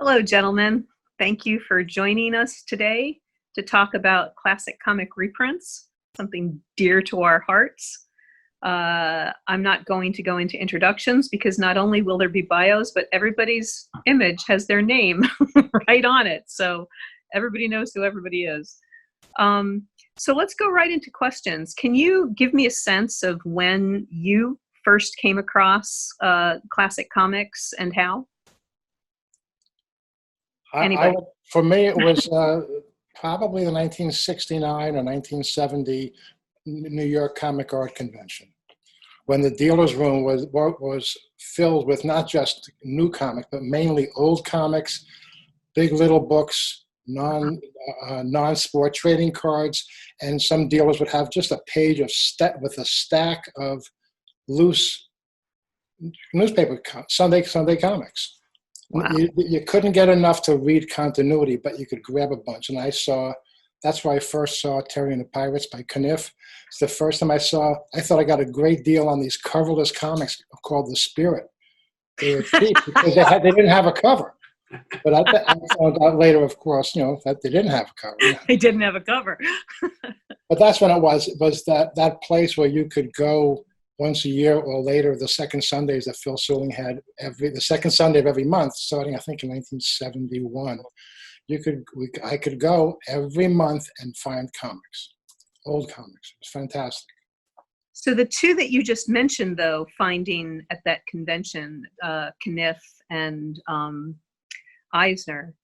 Hello, gentlemen. Thank you for joining us today to talk about classic comic reprints, something dear to our hearts. I'm not going to go into introductions because not only will there be bios, but everybody's image has their name right on it. So everybody knows who everybody is. So let's go right into questions. Can you give me a sense of when you first came across classic comics and how? For me, it was probably the 1969 or 1970 New York Comic Art Convention, when the dealer's room was filled with not just new comics, but mainly old comics, big little books, non-sport trading cards, and some dealers would have just a page of with a stack of loose newspaper Sunday comics. Wow. You couldn't get enough to read continuity, but you could grab a bunch. And that's where I first saw Terry and the Pirates by Kniff. It's the first time I thought I got a great deal on these coverless comics called The Spirit. They were cheap because they didn't have a cover. But I found out later, of course, that they didn't have a cover. They didn't have a cover. But that's when it was that place where you could go once a year or later, the second Sundays that Phil Suling had the second Sunday of every month, starting I think in 1971. I could go every month and find comics, old comics. It was fantastic. So the two that you just mentioned, though, finding at that convention, Kniff and Eisner,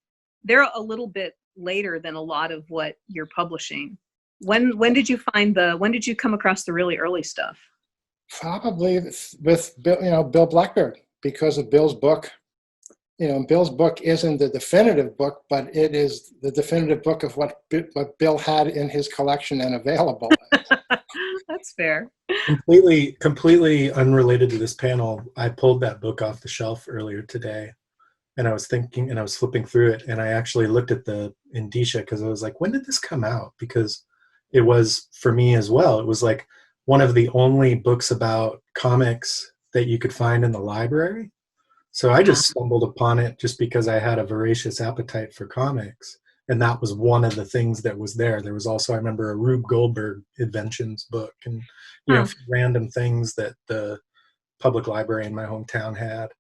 they're a little bit later than a lot of what you're publishing. When did you come across the really early stuff? Probably with Bill Blackbeard, because of Bill's book. Bill's book isn't the definitive book, but it is the definitive book of what Bill had in his collection and available. That's fair. Completely unrelated to this panel, I pulled that book off the shelf earlier today, and I was thinking, and I was flipping through it, and I actually looked at the indicia because I was like, when did this come out? Because it was, for me as well, it was like one of the only books about comics that you could find in the library. So I just stumbled upon it just because I had a voracious appetite for comics. And that was one of the things that was there. There was also, I remember, a Rube Goldberg Inventions book and, random things that the public library in my hometown had.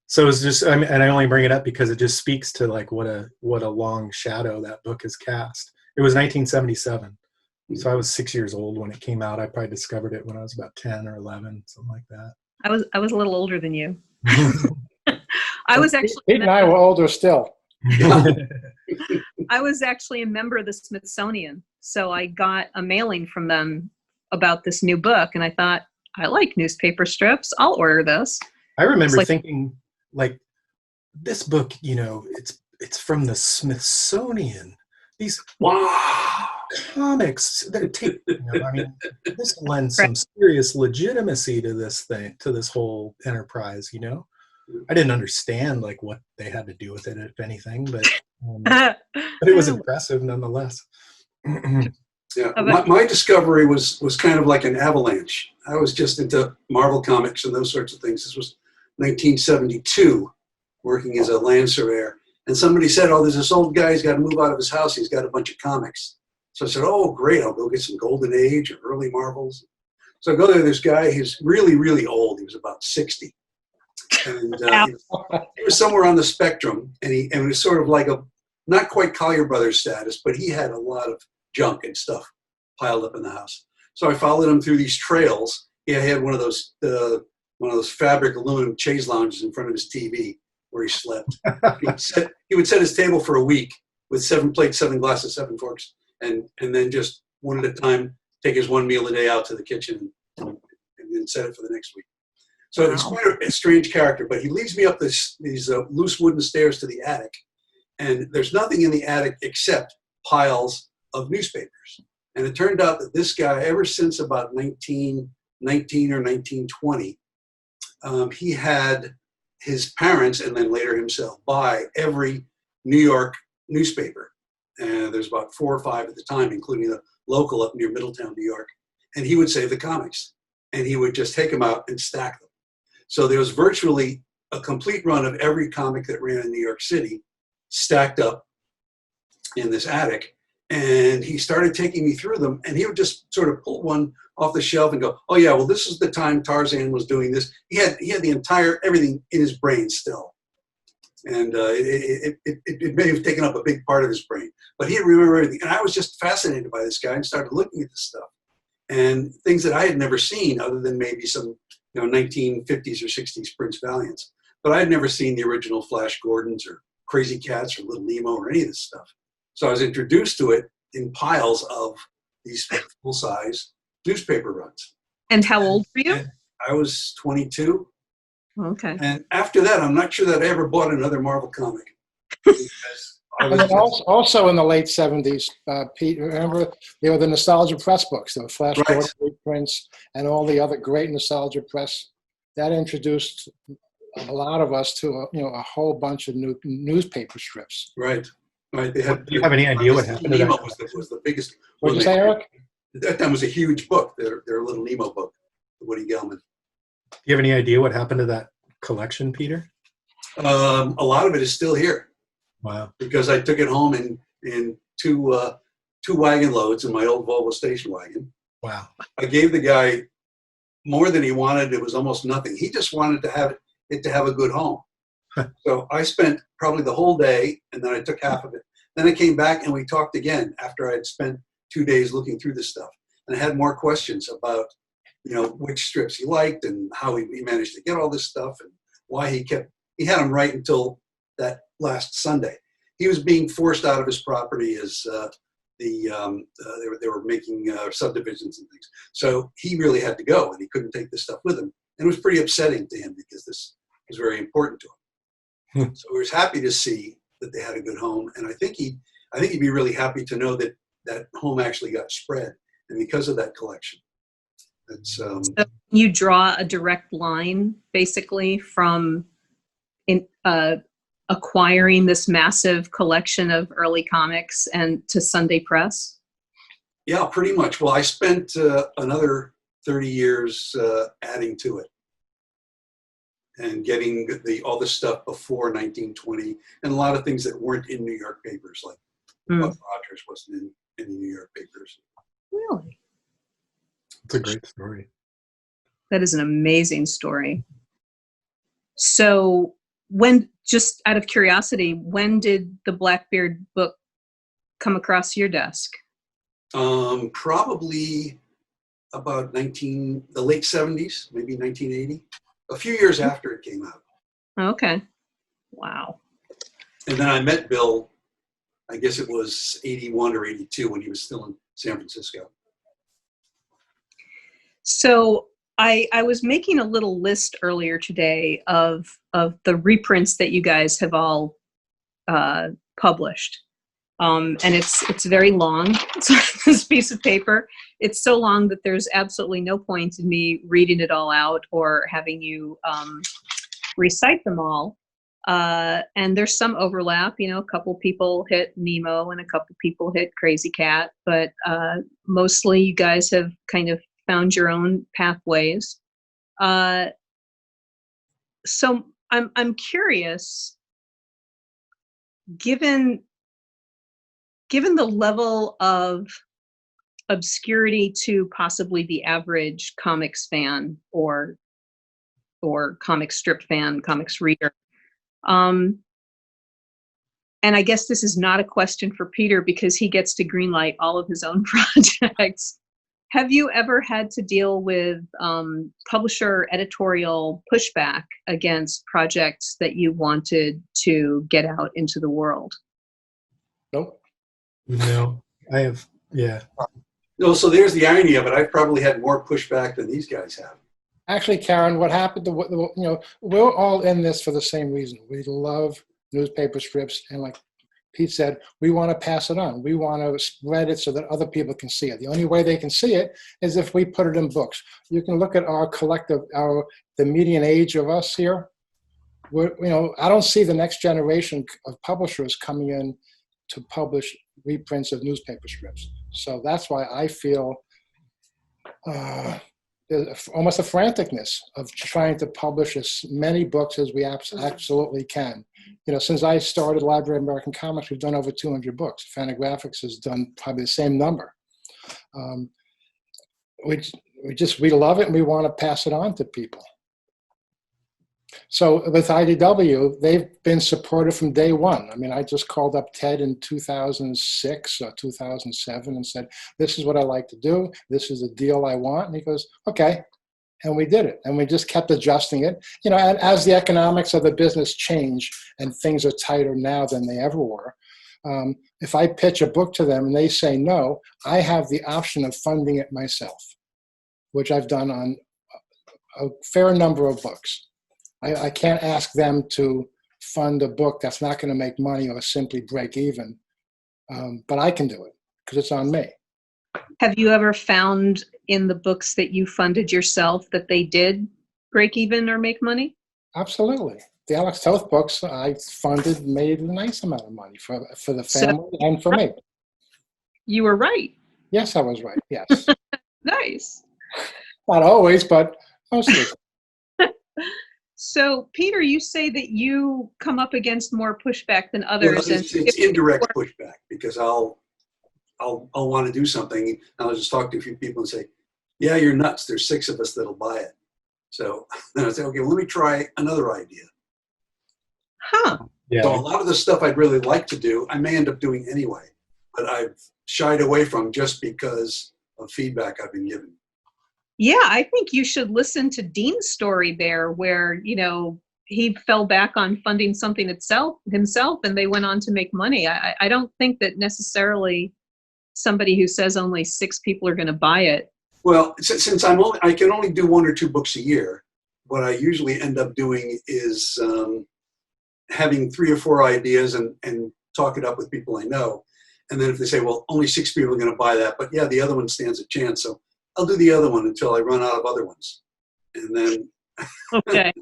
So it was just, and I only bring it up because it just speaks to like what a long shadow that book has cast. It was 1977. So I was 6 years old when it came out. I probably discovered it when I was about 10 or 11, something like that. I was a little older than you. I was actually. Pete and I were older still. I was actually a member of the Smithsonian, so I got a mailing from them about this new book, and I thought, I like newspaper strips. I'll order this. I remember thinking, like, this book, it's from the Smithsonian. These comics, this lends some serious legitimacy to this thing, to this whole enterprise. I didn't understand like what they had to do with it, if anything, but it was impressive nonetheless. Yeah, my discovery was kind of like an avalanche. I was just into Marvel comics and those sorts of things. This was 1972, working as a land surveyor. And somebody said, oh, there's this old guy, he's got to move out of his house. He's got a bunch of comics. So I said, oh, great, I'll go get some Golden Age or early Marvels. So I go there, this guy, he's really, really old. He was about 60. And he was somewhere on the spectrum. And it was sort of like not quite Collier Brothers status, but he had a lot of junk and stuff piled up in the house. So I followed him through these trails. He had one of those fabric aluminum chaise lounges in front of his TV where he slept. He would set his table for a week with 7 plates, 7 glasses, 7 forks, and then just one at a time take his one meal a day out to the kitchen and then set it for the next week. So He's quite a strange character, but he leads me up these loose wooden stairs to the attic, and there's nothing in the attic except piles of newspapers. And it turned out that this guy, ever since about 1919 or 1920, he had his parents and then later himself buy every New York newspaper. And there's about 4 or 5 at the time, including the local up near Middletown, New York. And he would save the comics. And he would just take them out and stack them. So there was virtually a complete run of every comic that ran in New York City, stacked up in this attic. And he started taking me through them, and he would just sort of pull one off the shelf and go, "Oh yeah, well this is the time Tarzan was doing this." He had the entire everything in his brain still, and it may have taken up a big part of his brain, but he remembered everything. And I was just fascinated by this guy and started looking at this stuff and things that I had never seen, other than maybe some 1950s or 60s Prince Valiants, but I had never seen the original Flash Gordons or Crazy Cats or Little Nemo or any of this stuff. So I was introduced to it in piles of these full-size newspaper runs. And how old were you? And I was 22. Okay. And after that, I'm not sure that I ever bought another Marvel comic. Because And then also in the late 70s, Pete, remember, there were the Nostalgia Press books, the Flash Gordon reprints, and all the other great Nostalgia Press. That introduced a lot of us to a whole bunch of new newspaper strips. Right. They had, do you have any idea what happened to Nemo that? was the biggest. What did you say, Eric? That time was a huge book, their Little Nemo book, Woody Gelman. Do you have any idea what happened to that collection, Peter? A lot of it is still here. Wow. Because I took it home in two wagon loads in my old Volvo station wagon. Wow. I gave the guy more than he wanted. It was almost nothing. He just wanted to have a good home. So I spent probably the whole day, and then I took half of it. Then I came back and we talked again after I had spent 2 days looking through this stuff. And I had more questions about, which strips he liked and how he managed to get all this stuff and why he had them right until that last Sunday. He was being forced out of his property as they were making subdivisions and things. So he really had to go, and he couldn't take this stuff with him. And it was pretty upsetting to him because this was very important to him. So he was happy to see that they had a good home, and I think he'd be really happy to know that that home actually got spread, and because of that collection. That's So you draw a direct line basically from acquiring this massive collection of early comics and to Sunday Press? Yeah, pretty much. Well, I spent another 30 years adding to it and getting all the stuff before 1920 and a lot of things that weren't in New York papers, like Buck Rogers wasn't in any New York papers. Really? It's a great story. That is an amazing story. So just out of curiosity, when did the Blackbeard book come across your desk? Probably about the late 70s, maybe 1980. A few years after it came out. Okay. Wow. And then I met Bill, I guess it was 81 or 82 when he was still in San Francisco. So I was making a little list earlier today of the reprints that you guys have all published. And it's very long. So this piece of paper, it's so long that there's absolutely no point in me reading it all out or having you recite them all. And there's some overlap, a couple people hit Nemo and a couple people hit Crazy Cat, but mostly you guys have kind of found your own pathways. So I'm curious, given the level of obscurity to possibly the average comics fan or comic strip fan, comics reader, and I guess this is not a question for Peter because he gets to greenlight all of his own projects. Have you ever had to deal with publisher editorial pushback against projects that you wanted to get out into the world? Nope. No, I have, yeah. No, so there's the irony of it. I've probably had more pushback than these guys have. Actually, Karen, what happened we're all in this for the same reason. We love newspaper strips, and like Pete said, we want to pass it on. We want to spread it so that other people can see it. The only way they can see it is if we put it in books. You can look at our collective, the median age of us here. I don't see the next generation of publishers coming in to publish reprints of newspaper strips. So that's why I feel almost a franticness of trying to publish as many books as we absolutely can. You know, since I started Library of American Comics, we've done over 200 books. Fantagraphics has done probably the same number. We love it, and we want to pass it on to people. So with IDW, they've been supportive from day one. I mean, I just called up Ted in 2006 or 2007 and said, this is what I like to do. This is the deal I want. And he goes, okay. And we did it. And we just kept adjusting it. You know, and as the economics of the business change and things are tighter now than they ever were, if I pitch a book to them and they say no, I have the option of funding it myself, which I've done on a fair number of books. I can't ask them to fund a book that's not going to make money or simply break even, but I can do it because it's on me. Have you ever found in the books that you funded yourself that they did break even or make money? Absolutely. The Alex Toth books I funded made a nice amount of money for the family and for me. You were right. Yes, I was right. Yes. Nice. Not always, but mostly. So, Peter, you say that you come up against more pushback than others. Well, it's indirect pushback because I'll want to do something and I'll just talk to a few people and say, yeah, you're nuts. There's 6 of us that'll buy it. So then I say, okay, well, let me try another idea. Huh. Yeah. So a lot of the stuff I'd really like to do, I may end up doing anyway, but I've shied away from just because of feedback I've been given. Yeah, I think you should listen to Dean's story there where, you know, he fell back on funding something himself and they went on to make money. I don't think that necessarily somebody who says only 6 people are going to buy it. Well, since I can only do 1 or 2 books a year, what I usually end up doing is having 3 or 4 ideas and talk it up with people I know. And then if they say, well, only 6 people are going to buy that, but yeah, the other one stands a chance. So I'll do the other one until I run out of other ones. And then. Okay.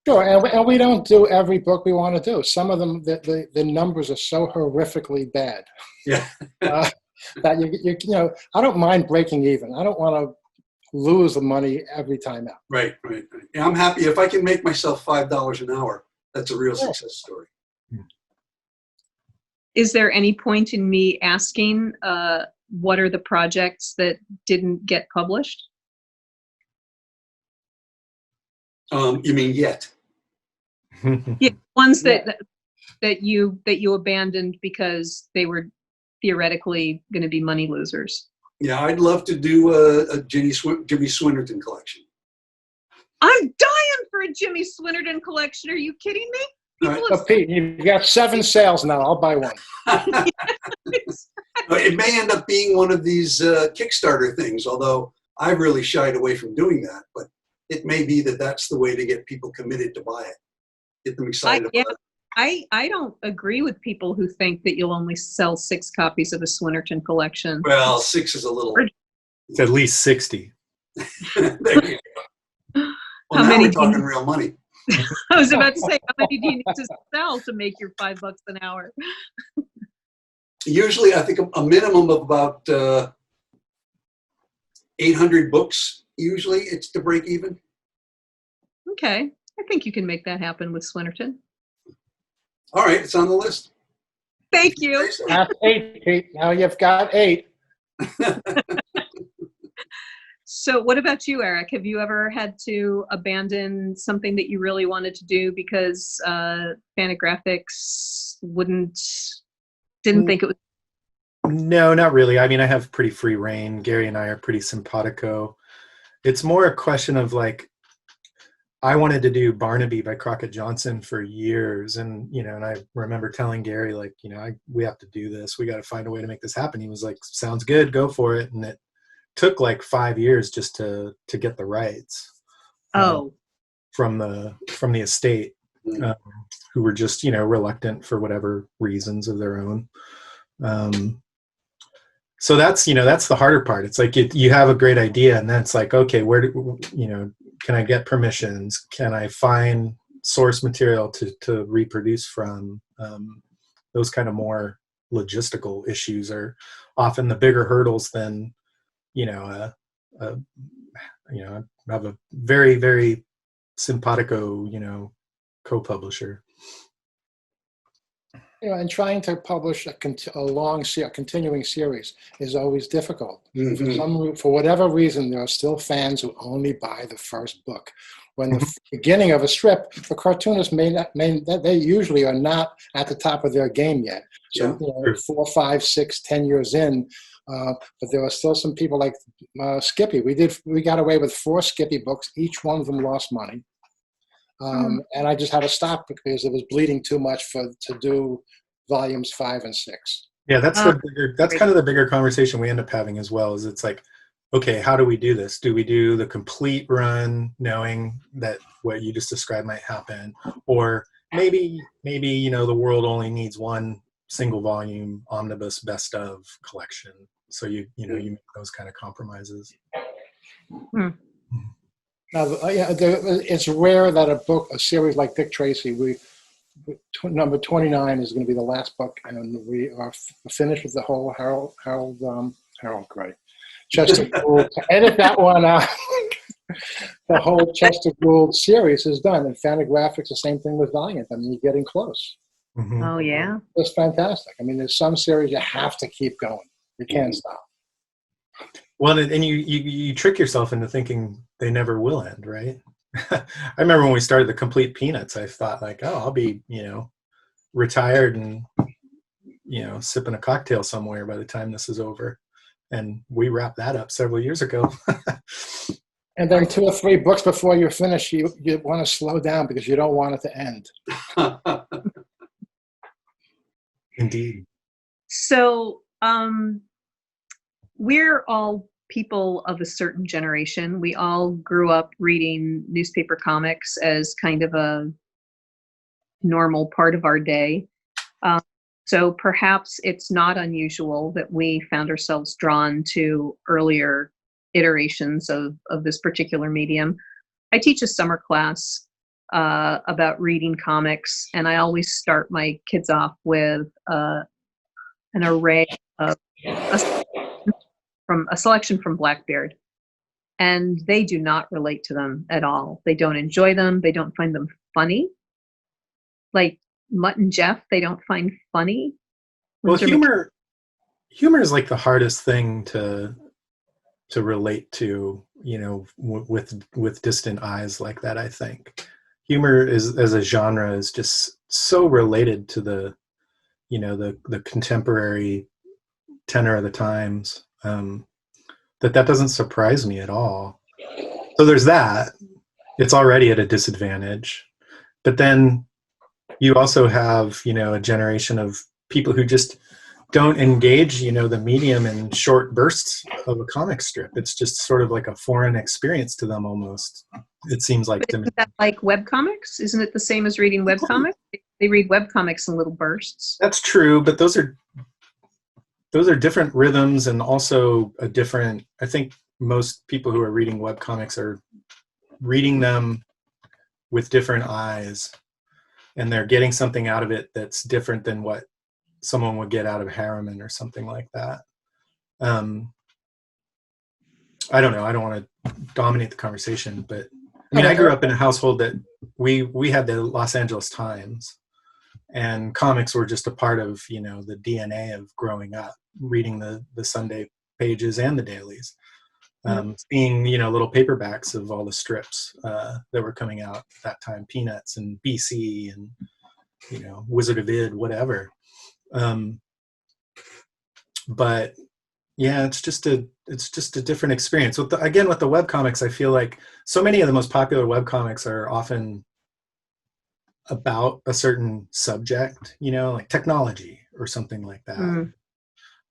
Sure, and we don't do every book we want to do. Some of them, the numbers are so horrifically bad. Yeah. That you know, I don't mind breaking even. I don't want to lose the money every time out. Right. Yeah, I'm happy if I can make myself $5 an hour. That's a real success story. Is there any point in me asking what are the projects that didn't get published? You mean yet? Yeah, ones that you abandoned because they were theoretically going to be money losers. Yeah, I'd love to do a Jimmy Swinnerton collection. I'm dying for a Jimmy Swinnerton collection. Are you kidding me? Pete, you've got 7 sales now. I'll buy one. It may end up being one of these Kickstarter things, although I've really shied away from doing that. But it may be that that's the way to get people committed to buy it, get them excited about it. I don't agree with people who think that you'll only sell 6 copies of the Swinnerton collection. Well, 6 is a little. It's at least 60. There you go. Well, now we're talking real money. I was about to say, how many do you need to sell to make your $5 an hour? Usually, I think a minimum of about 800 books. Usually, it's to break even. Okay, I think you can make that happen with Swinnerton. All right, it's on the list. Thank you. That's 8, Pete. Now you've got 8. So what about you, Eric? Have you ever had to abandon something that you really wanted to do because Fantagraphics didn't think it was? No, not really. I mean, I have pretty free reign. Gary and I are pretty simpatico. It's more a question of like, I wanted to do Barnaby by Crockett Johnson for years. And, you know, and I remember telling Gary, like, you know, we have to do this. We got to find a way to make this happen. He was like, sounds good. Go for it. And it took like 5 years just to get the rights. From the estate, who were just, you know, reluctant for whatever reasons of their own. So that's, you know, that's the harder part. It's like you have a great idea and then it's like, okay, can I get permissions? Can I find source material to reproduce from? Those kind of more logistical issues are often the bigger hurdles than, you know, you know, I have a very, very simpatico, you know, co-publisher. You know, and trying to publish a continuing series is always difficult. For whatever reason, there are still fans who only buy the first book. When the beginning of a strip, the cartoonists they usually are not at the top of their game yet. So you know, 4, 5, 6, 10 years in, but there are still some people like Skippy. We got away with 4 Skippy books. Each one of them lost money. And I just had to stop because it was bleeding too much to do volumes 5 and 6. Yeah, that's kind of the bigger conversation we end up having as well. Is it's like, okay, how do we do this? Do we do the complete run, knowing that what you just described might happen, or maybe you know the world only needs one single volume omnibus best of collection? So you make those kind of compromises. Now, it's rare that a series like Dick Tracy, number 29 is going to be the last book, and we are finished with the whole Harold Gray, Chester Gould. To edit that one out, the whole Chester Gould series is done. And Fantagraphics, the same thing with Valiant. I mean, you're getting close. Oh, yeah. It's fantastic. I mean, there's some series you have to keep going. You can't stop. Well, and you trick yourself into thinking they never will end, right? I remember when we started the Complete Peanuts, I thought like, oh, I'll be, you know, retired and, you know, sipping a cocktail somewhere by the time this is over. And we wrapped that up several years ago. And then 2 or 3 books before you're finished, you want to slow down because you don't want it to end. Indeed. So we're all people of a certain generation. We all grew up reading newspaper comics as kind of a normal part of our day. So perhaps it's not unusual that we found ourselves drawn to earlier iterations of this particular medium. I teach a summer class about reading comics, and I always start my kids off with an array of a selection from Blackbeard, and they do not relate to them at all. They don't enjoy them. They don't find them funny. Like Mutt and Jeff, they don't find funny. Well, humor is like the hardest thing to relate to, you know, with distant eyes like that. I think humor is, as a genre, is just so related to the, you know, the contemporary tenor of the times, that doesn't surprise me at all. So there's that. It's already at a disadvantage. But then you also have, you know, a generation of people who just don't engage, you know, the medium in short bursts of a comic strip. It's just sort of like a foreign experience to them almost, it seems like. But isn't that like webcomics? Isn't it the same as reading webcomics? They read webcomics in little bursts. That's true, but those are different rhythms, and also a different, I think most people who are reading webcomics are reading them with different eyes, and they're getting something out of it that's different than what someone would get out of Harriman or something like that. I don't know. I don't want to dominate the conversation, but I mean, I grew up in a household that we had the Los Angeles Times, and comics were just a part of, you know, the DNA of growing up, reading the Sunday pages and the dailies, seeing, you know, little paperbacks of all the strips that were coming out at that time, Peanuts and BC and, you know, Wizard of Id, whatever. But yeah, it's just a different experience. With the webcomics, I feel like so many of the most popular webcomics are often about a certain subject, you know, like technology or something like that.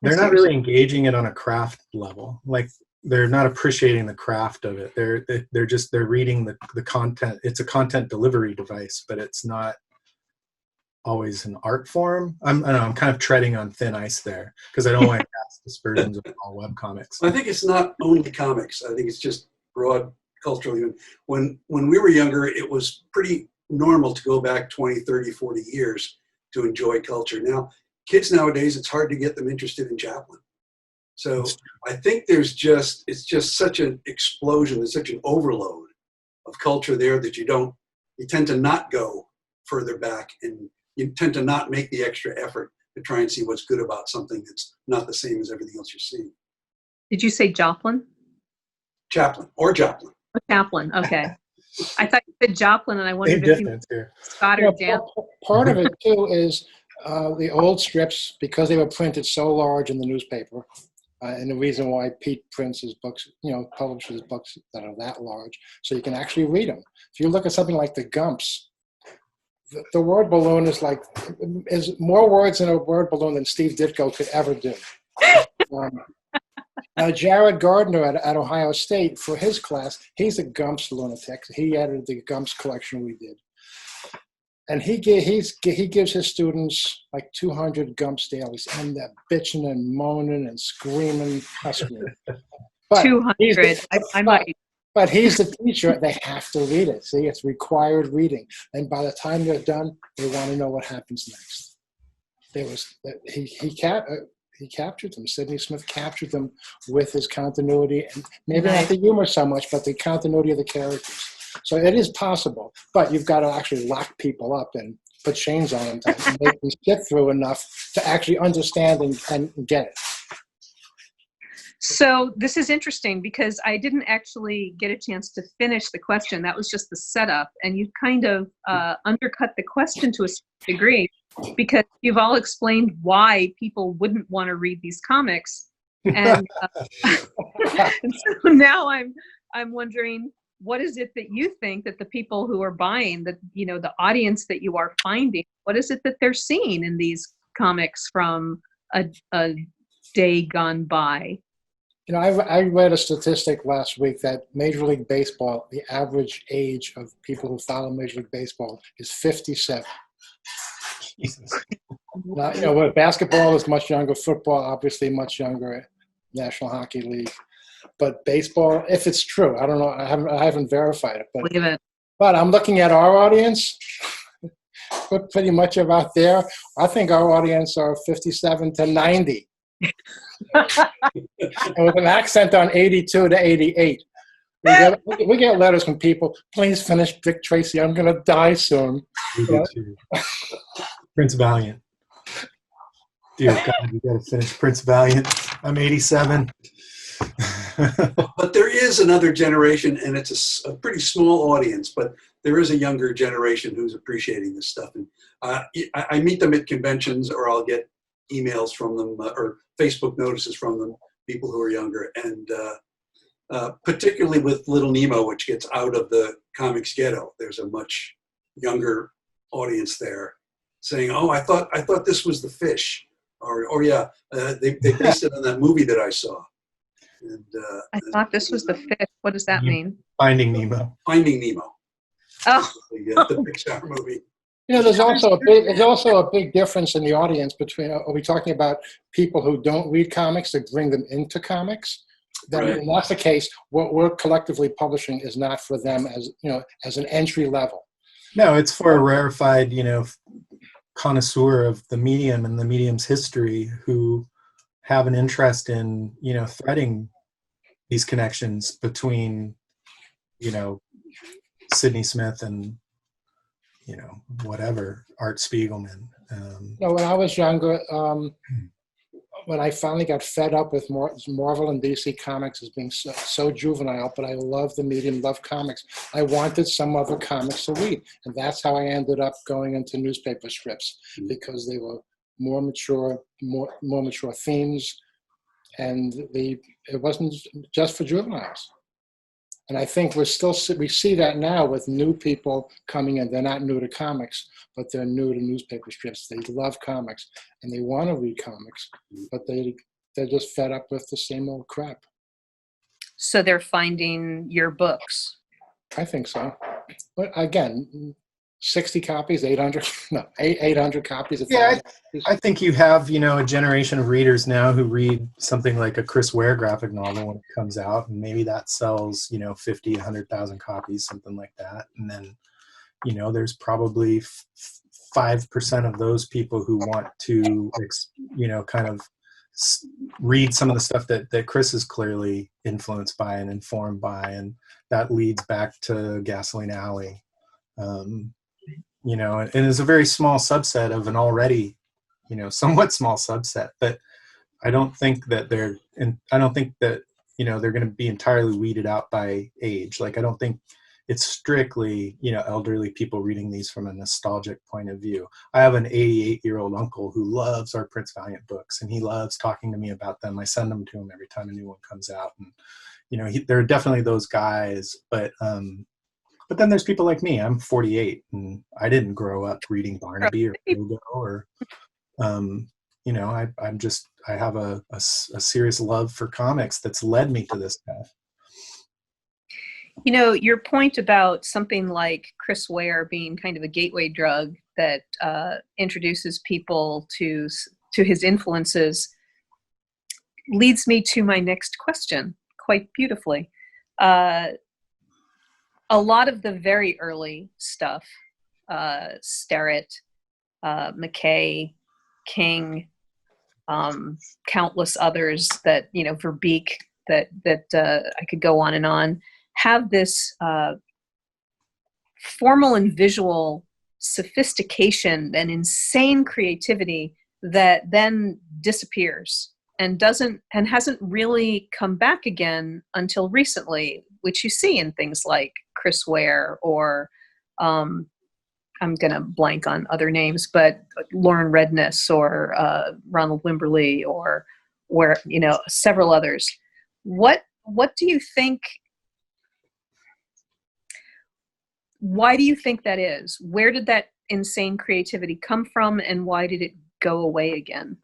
They're not really engaging it on a craft level. Like, they're not appreciating the craft of it. They're reading the content. It's a content delivery device, but it's not always an art form. I'm kind of treading on thin ice there because I don't want to cast aspersions of all webcomics. I think it's not only comics. I think it's just broad culturally. When we were younger, it was pretty normal to go back 20, 30, 40 years to enjoy culture. Now, kids nowadays, it's hard to get them interested in Chaplin. So I think it's just such an explosion, there's such an overload of culture there that you tend to not go further back, and you tend to not make the extra effort to try and see what's good about something that's not the same as everything else you're seeing. Did you say Joplin? Chaplin, or Joplin. Oh, Chaplin, okay. I thought you said Joplin, and I wondered Same if you difference here. Scott or Jan. Part of it too is the old strips, because they were printed so large in the newspaper, and the reason why Pete prints his books, publishes books that are that large, so you can actually read them. If you look at something like the Gumps, the word balloon is more words in a word balloon than Steve Ditko could ever do. Jared Gardner at Ohio State, for his class, he's a Gumps lunatic. He edited the Gumps collection we did. And he gives his students like 200 Gumps dailies, and they're bitching and moaning and screaming, hustling. 200. I might. But he's the teacher. They have to read it. See, it's required reading. And by the time they're done, they want to know what happens next. He captured them. Sidney Smith captured them with his continuity, and maybe not the humor so much, but the continuity of the characters. So it is possible, but you've got to actually lock people up and put chains on them to make them sit through enough to actually understand and get it. So this is interesting because I didn't actually get a chance to finish the question. That was just the setup, and you kind of undercut the question to a certain degree because you've all explained why people wouldn't want to read these comics, and, and so now I'm wondering, what is it that you think that the people who are buying, the audience that you are finding, what is it that they're seeing in these comics from a day gone by? I read a statistic last week that Major League Baseball, the average age of people who follow Major League Baseball is 57. Now, where basketball is much younger, football obviously much younger, National Hockey League. But baseball, if it's true, I don't know, I haven't verified it. But I'm looking at our audience. We're pretty much about there. I think our audience are 57 to 90. And with an accent on 82 to 88. We get letters from people, please finish Dick Tracy, I'm going to die soon. Prince Valiant. Dear God, you got to finish Prince Valiant. I'm 87. But there is another generation, and it's a pretty small audience, but there is a younger generation who's appreciating this stuff. And I meet them at conventions, or I'll get emails from them or Facebook notices from them, people who are younger. And particularly with Little Nemo, which gets out of the comics ghetto, there's a much younger audience there saying, oh, I thought this was the fish. Or yeah, they based it on that movie that I saw. And, I thought this was the fish. What does that mean? Finding Nemo. Finding Nemo. Oh. The Pixar movie. There's also a big difference in the audience between, are we talking about people who don't read comics that bring them into comics? Then when that's the case, what we're collectively publishing is not for them as an entry level. No, it's for a rarefied, connoisseur of the medium and the medium's history who have an interest in, threading these connections between, Sidney Smith and, whatever, Art Spiegelman. When I was younger, when I finally got fed up with Marvel and DC comics as being so juvenile, but I love the medium, love comics, I wanted some other comics to read. And that's how I ended up going into newspaper strips, because they were more mature themes, and it wasn't just for juveniles. And I think we see that now with new people coming in. They're not new to comics, but they're new to newspaper strips. They love comics and they want to read comics, but they're just fed up with the same old crap. So they're finding your books. I think so. But again, 60 copies, 800 copies. Yeah, I think you have, a generation of readers now who read something like a Chris Ware graphic novel when it comes out, and maybe that sells, 50, 100,000 copies, something like that. And then, there's probably 5% of those people who want to, kind of read some of the stuff that Chris is clearly influenced by and informed by, and that leads back to Gasoline Alley. You know, and it's a very small subset of an already, you know, somewhat small subset, but I don't think that they're going to be entirely weeded out by age. Like, I don't think it's strictly, you know, elderly people reading these from a nostalgic point of view. I have an 88-year-old uncle who loves our Prince Valiant books, and he loves talking to me about them. I send them to him every time a new one comes out. And, you know, there are definitely those guys, but then there's people like me. I'm 48, and I didn't grow up reading Barnaby or Hugo or, you know, I have a serious love for comics that's led me to this path. You know, your point about something like Chris Ware being kind of a gateway drug that introduces people to his influences leads me to my next question quite beautifully. A lot of the very early stuff, Sterrett, McKay, King, countless others that, you know, Verbeek, that I could go on and on, have this formal and visual sophistication and insane creativity that then disappears and hasn't really come back again until recently, which you see in things like Chris Ware or I'm going to blank on other names, but Lauren Redness or Ronald Wimberly or you know, several others. What do you think? Why do you think that is? Where did that insane creativity come from, and why did it go away again?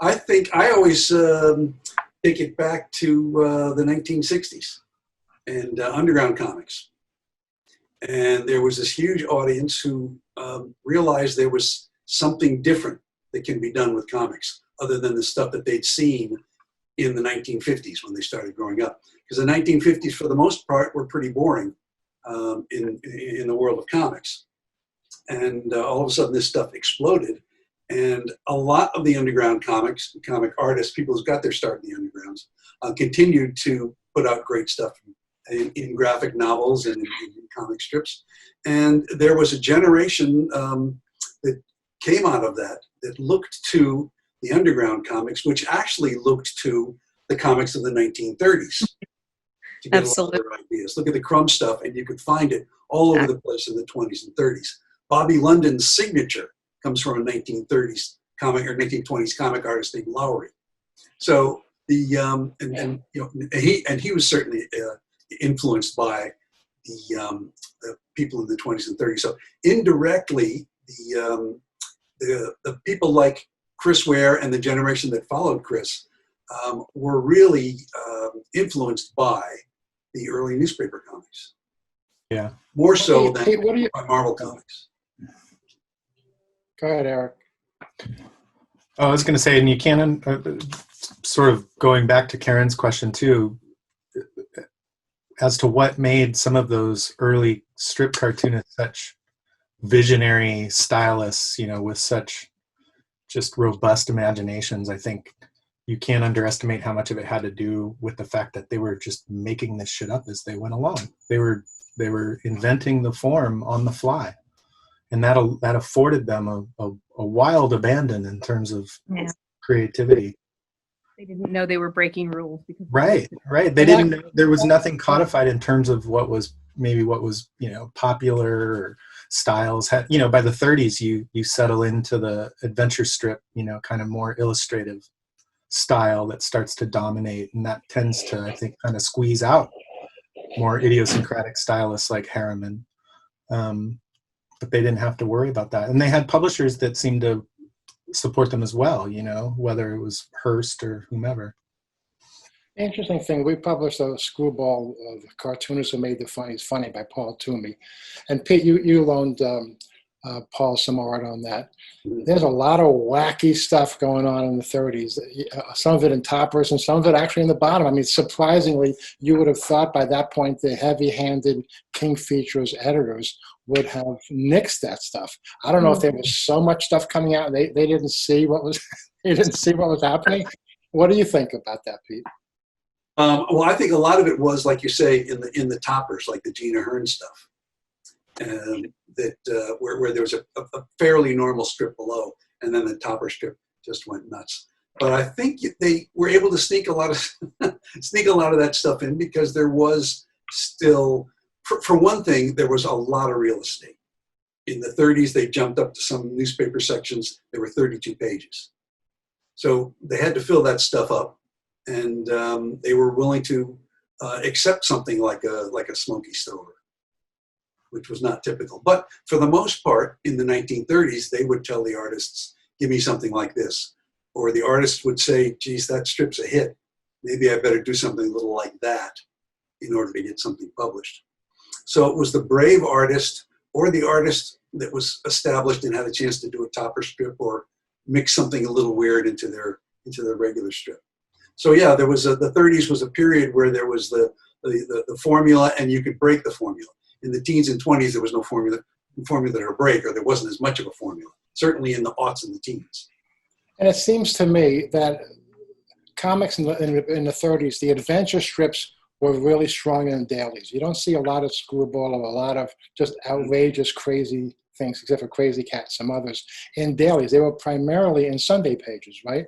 I think I always take it back to the 1960s and underground comics. And there was this huge audience who realized there was something different that can be done with comics other than the stuff that they'd seen in the 1950s when they started growing up. Because the 1950s, for the most part, were pretty boring in the world of comics. And all of a sudden this stuff exploded. And a lot of the underground comic artists, people who got their start in the undergrounds, continued to put out great stuff in graphic novels and in comic strips. And there was a generation that came out of that looked to the underground comics, which actually looked to the comics of the 1930s to get Absolutely. a lot of their ideas. Look at the Crumb stuff, and you could find it all over the place in the 20s and 30s. Bobby London's signature comes from a 1930s comic or 1920s comic artist named Lowry. So the he was certainly influenced by the people in the 20s and 30s. So indirectly, the people like Chris Ware and the generation that followed Chris were really influenced by the early newspaper comics. Yeah, more so than by Marvel Comics. Go ahead, Eric. I was going to say, and you can, sort of going back to Karen's question too, as to what made some of those early strip cartoonists such visionary stylists, you know, with such just robust imaginations. I think you can't underestimate how much of it had to do with the fact that they were just making this shit up as they went along. They were inventing the form on the fly. And that afforded them a wild abandon in terms of creativity. They didn't know they were breaking rules. Right. They didn't know there was nothing codified in terms of what was, you know, popular or styles. You know, by the 30s, you settle into the adventure strip, you know, kind of more illustrative style that starts to dominate. And that tends to, I think, kind of squeeze out more idiosyncratic stylists like Harriman. But they didn't have to worry about that. And they had publishers that seemed to support them as well, you know, whether it was Hearst or whomever. Interesting thing, we published a Screwball of Cartoonists Who Made the Funnies Funny by Paul Toomey. And Pete, you loaned Paul some art on that. There's a lot of wacky stuff going on in the 30s. Some of it in toppers and some of it actually in the bottom. I mean, surprisingly, you would have thought by that point the heavy-handed King Features editors would have nixed that stuff. I don't know if there was so much stuff coming out and they didn't see what was they didn't see what was happening. What do you think about that, Pete? Well, I think a lot of it was, like you say, in the toppers, like the Gina Hearn stuff, where there was a fairly normal strip below, and then the topper strip just went nuts. But I think they were able to sneak a lot of that stuff in because there was still, for one thing, there was a lot of real estate. In the 30s, they jumped up to some newspaper sections. There were 32 pages, so they had to fill that stuff up. And they were willing to accept something like a smoky stover, which was not typical. But for the most part, in the 1930s, they would tell the artists, "Give me something like this," or the artist would say, "Geez, that strip's a hit. Maybe I better do something a little like that in order to get something published." So it was the brave artist or the artist that was established and had a chance to do a topper strip or mix something a little weird into their regular strip. So yeah, there was the 30s was a period where there was the formula, and you could break the formula. In the teens and 20s, there was no formula to break, or there wasn't as much of a formula. Certainly in the aughts and the teens. And it seems to me that comics in the 30s, the adventure strips were really strong in dailies. You don't see a lot of screwball or a lot of just outrageous, crazy things, except for Crazy Cat, some others, in dailies. They were primarily in Sunday pages, right?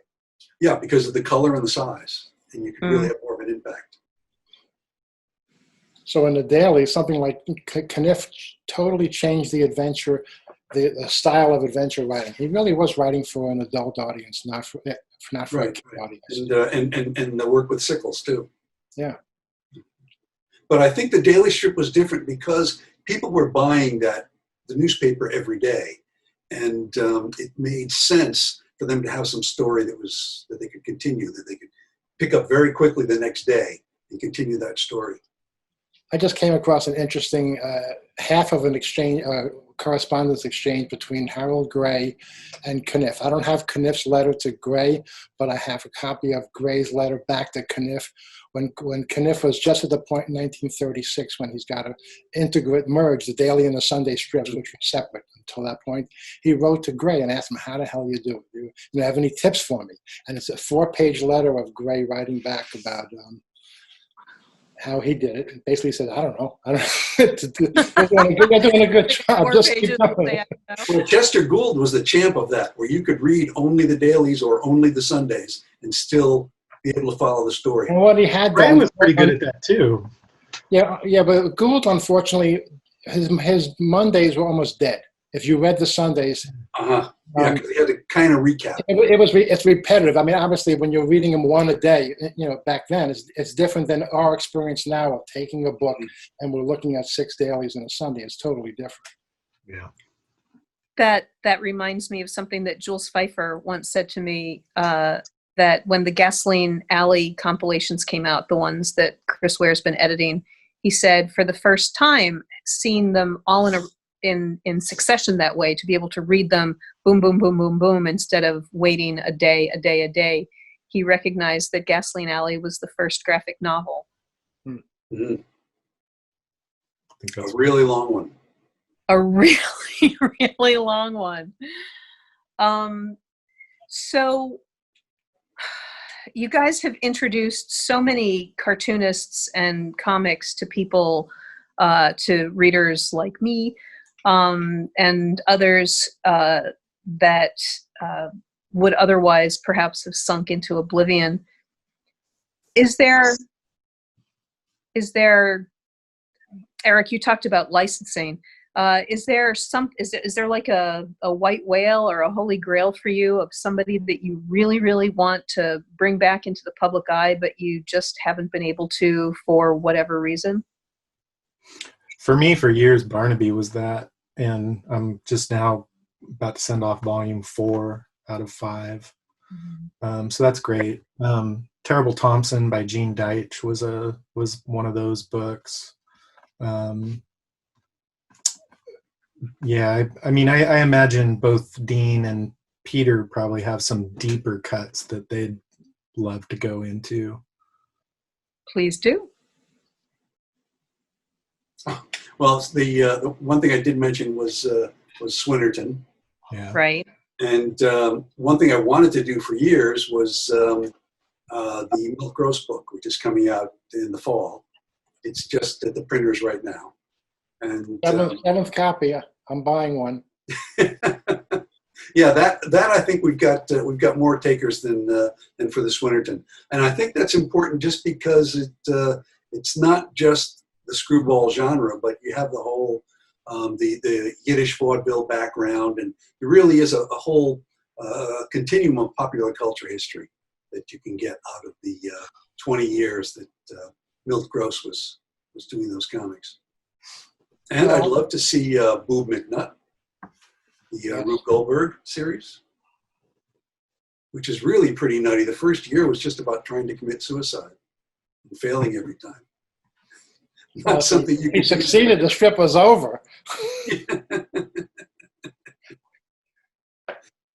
Yeah, because of the color and the size, and you can really have more of an impact. So in the daily, something like Kniff totally changed the adventure, the style of adventure writing. He really was writing for an adult audience, not for a kid audience. And the work with Sickles too. Yeah. But I think the daily strip was different because people were buying the newspaper every day, and it made sense for them to have some story that they could continue, that they could pick up very quickly the next day and continue that story. I just came across an interesting half of an exchange, correspondence exchange between Harold Gray and Kniff. I don't have Kniff's letter to Gray, but I have a copy of Gray's letter back to Kniff when Kniff was just at the point in 1936 when he's got to merge the daily and the Sunday strips, which were separate until that point. He wrote to Gray and asked him, "How the hell you do it? You have any tips for me?" And it's a 4-page letter of Gray writing back about how he did it. And basically said, I don't know. You're doing a good job. Just keep going. Well, Chester Gould was the champ of that, where you could read only the dailies or only the Sundays and still be able to follow the story. And what he had Ray done was pretty good at that too. Yeah, but Gould, unfortunately, his Mondays were almost dead. If you read the Sundays, yeah, because he had to kind of recap. It's repetitive. I mean, obviously, when you're reading them one a day, back then it's different than our experience now of taking a book and we're looking at 6 dailies and a Sunday. It's totally different. Yeah. That reminds me of something that Jules Pfeiffer once said to me, that when the Gasoline Alley compilations came out, the ones that Chris Ware's been editing, he said, for the first time, seeing them all in succession that way, to be able to read them boom, boom, boom, boom, boom, instead of waiting a day, he recognized that Gasoline Alley was the first graphic novel. Mm-hmm. A really long one. A really, really long one. So you guys have introduced so many cartoonists and comics to people, to readers like me, and others that would otherwise perhaps have sunk into oblivion. Is there, Eric, you talked about licensing. Is there like a white whale or a holy grail for you of somebody that you really, really want to bring back into the public eye, but you just haven't been able to for whatever reason? For me, for years, Barnaby was that. And I'm just now about to send off volume 4 out of 5. Mm-hmm. So that's great. Terrible Thompson by Gene Deitch was one of those books. Yeah, I mean, I imagine both Dean and Peter probably have some deeper cuts that they'd love to go into. Please do. Well, the one thing I did mention was Swinnerton. Yeah. Right. And one thing I wanted to do for years was the Milk Gross book, which is coming out in the fall. It's just at the printers right now. And seventh copy. I'm buying one. Yeah, that I think we've got more takers than for the Swinnerton, and I think that's important just because it's not just the screwball genre, but you have the whole the Yiddish vaudeville background, and it really is a whole continuum of popular culture history that you can get out of the 20 years that Milt Gross was doing those comics. And I'd love to see Boob McNutt, the Rube Goldberg series, which is really pretty nutty. The first year was just about trying to commit suicide and failing every time. Not something you He succeeded. The strip was over.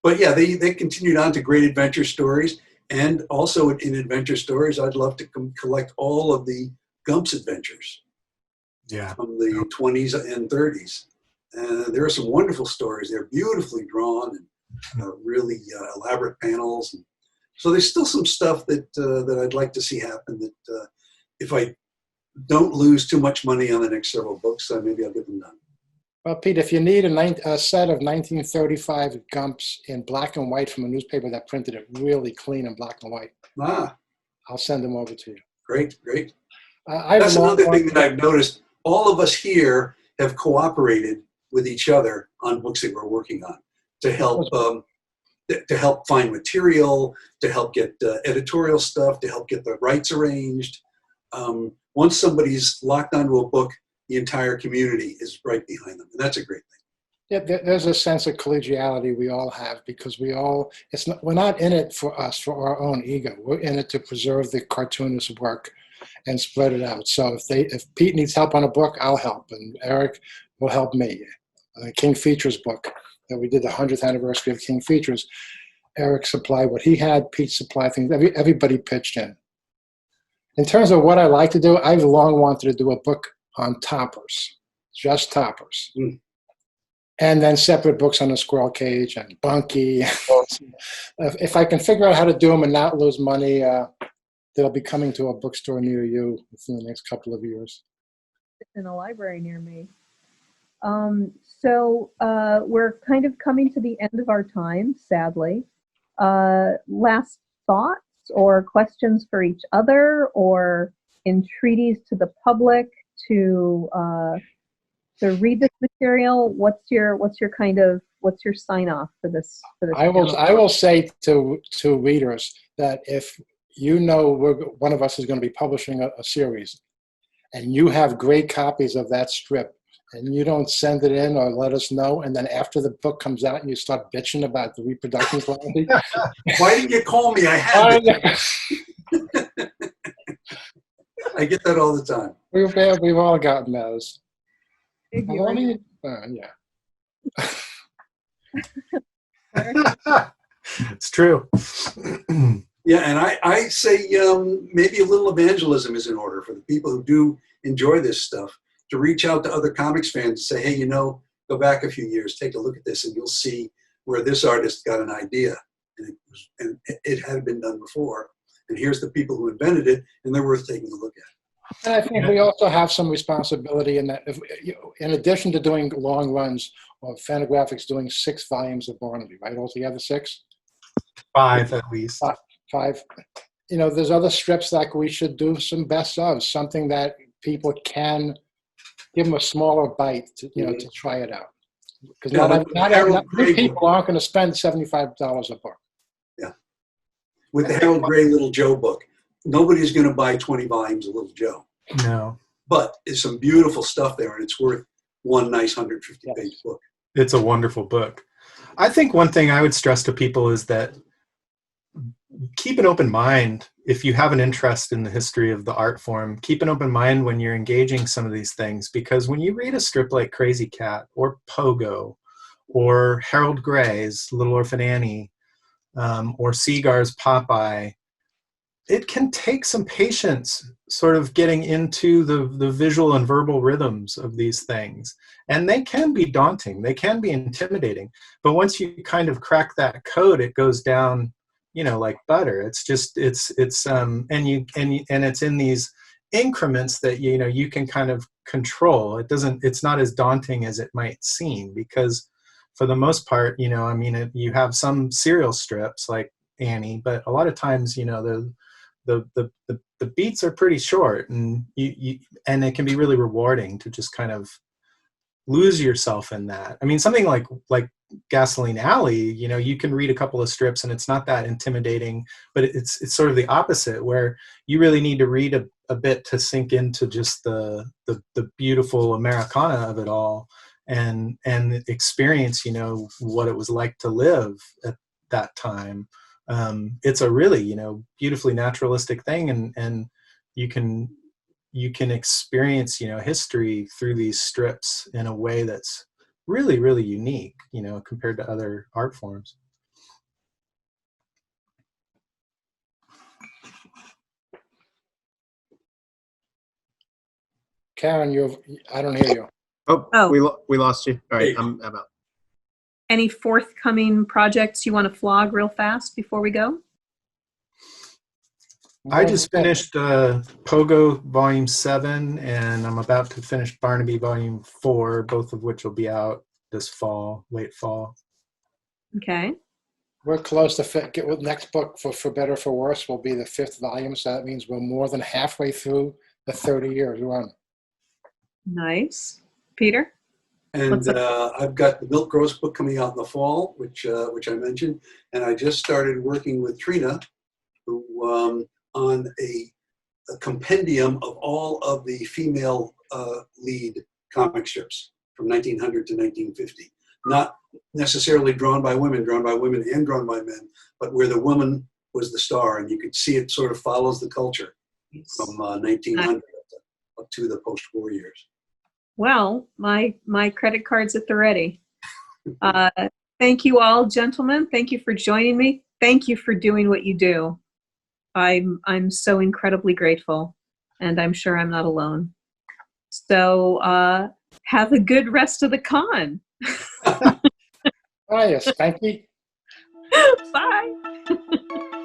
But yeah, they continued on to Great Adventure Stories, and also in Adventure Stories, I'd love to collect all of the Gump's adventures. Yeah. From the 20s and 30s. There are some wonderful stories. They're beautifully drawn and really elaborate panels. And so there's still some stuff that I'd like to see happen that if I don't lose too much money on the next several books, maybe I'll get them done. Well, Pete, if you need a set of 1935 Gumps in black and white from a newspaper that printed it really clean in black and white, I'll send them over to you. Great. That's another thing that I've noticed. All of us here have cooperated with each other on books that we're working on to help find material, to help get editorial stuff, to help get the rights arranged. Once somebody's locked onto a book, the entire community is right behind them, and that's a great thing. Yeah, there's a sense of collegiality we all have because we're not in it for us, for our own ego. We're in it to preserve the cartoonist's work and spread it out. So if Pete needs help on a book, I'll help, and Eric will help me. King Features book that we did the 100th anniversary of King Features, Eric supplied what he had, Pete supplied things. Everybody pitched in. In terms of what I like to do, I've long wanted to do a book on toppers, just toppers. And then separate books on the Squirrel Cage and Bunky. If I can figure out how to do them and not lose money, they'll be coming to a bookstore near you within the next couple of years. In a library near me. So we're kind of coming to the end of our time, sadly. Last thoughts or questions for each other, or entreaties to the public to read this material? What's your sign off for this? I will say to readers that if you know one of us is going to be publishing a series, and you have great copies of that strip, and you don't send it in or let us know, and then after the book comes out and you start bitching about the reproduction quality. Why didn't you call me? I had I get that all the time. We've all gotten those. Yeah. It's true. Yeah, and I say maybe a little evangelism is in order for the people who do enjoy this stuff, to reach out to other comics fans and say, hey, go back a few years, take a look at this, and you'll see where this artist got an idea. And it had been done before. And here's the people who invented it, and they're worth taking a look at. And I think we also have some responsibility in that, in addition to doing long runs, Fantagraphics doing 6 volumes of Barnaby, right? Altogether 6? 5 at least. 5. There's other strips like we should do some best of, something that people can give them a smaller bite to try it out. Because not people aren't going to spend $75 a book. Yeah. With the Harold Gray Little Joe book, nobody's going to buy 20 volumes of Little Joe. No. But there's some beautiful stuff there, and it's worth one nice 150-page book. It's a wonderful book. I think one thing I would stress to people is that keep an open mind. if you have an interest in the history of the art form, keep an open mind when you're engaging some of these things, because when you read a strip like Crazy Cat or Pogo or Harold Gray's Little Orphan Annie, or Seagar's Popeye, it can take some patience sort of getting into the visual and verbal rhythms of these things. And they can be daunting, they can be intimidating. But once you kind of crack that code, it goes down, you know, like butter. It's just, and it's in these increments that, you know, you can kind of control. It's not as daunting as it might seem, because for the most part, you know, I mean, you have some serial strips like Annie, but a lot of times, you know, the beats are pretty short, and and it can be really rewarding to just kind of lose yourself in that. I mean, something like Gasoline Alley, you know, you can read a couple of strips and it's not that intimidating, but it's sort of the opposite, where you really need to read a bit to sink into just the beautiful Americana of it all, and experience, you know, what it was like to live at that time. It's a really, you know, beautifully naturalistic thing, and you can experience, you know, history through these strips in a way that's really, really unique, you know, compared to other art forms. Karen, I don't hear you. Oh. We lost you. All right, I'm out. Any forthcoming projects you want to flog real fast before we go? I just finished Pogo Volume 7, and I'm about to finish Barnaby Volume 4, both of which will be out this fall, late fall. Okay. We're close to get with next book, for better or for worse, will be the 5th volume, so that means we're more than halfway through the 30-year run. Nice. Peter? And I've got the Milk Gross book coming out in the fall, which I mentioned, and I just started working with Trina, who on a compendium of all of the female lead comic strips from 1900 to 1950. Not necessarily drawn by women and drawn by men, but where the woman was the star, and you could see it sort of follows the culture from 1900 up to the post-war years. Well, my credit card's at the ready. Thank you all, gentlemen. Thank you for joining me. Thank you for doing what you do. I'm so incredibly grateful, and I'm sure I'm not alone. So have a good rest of the con. Oh, yes, thank you. Bye.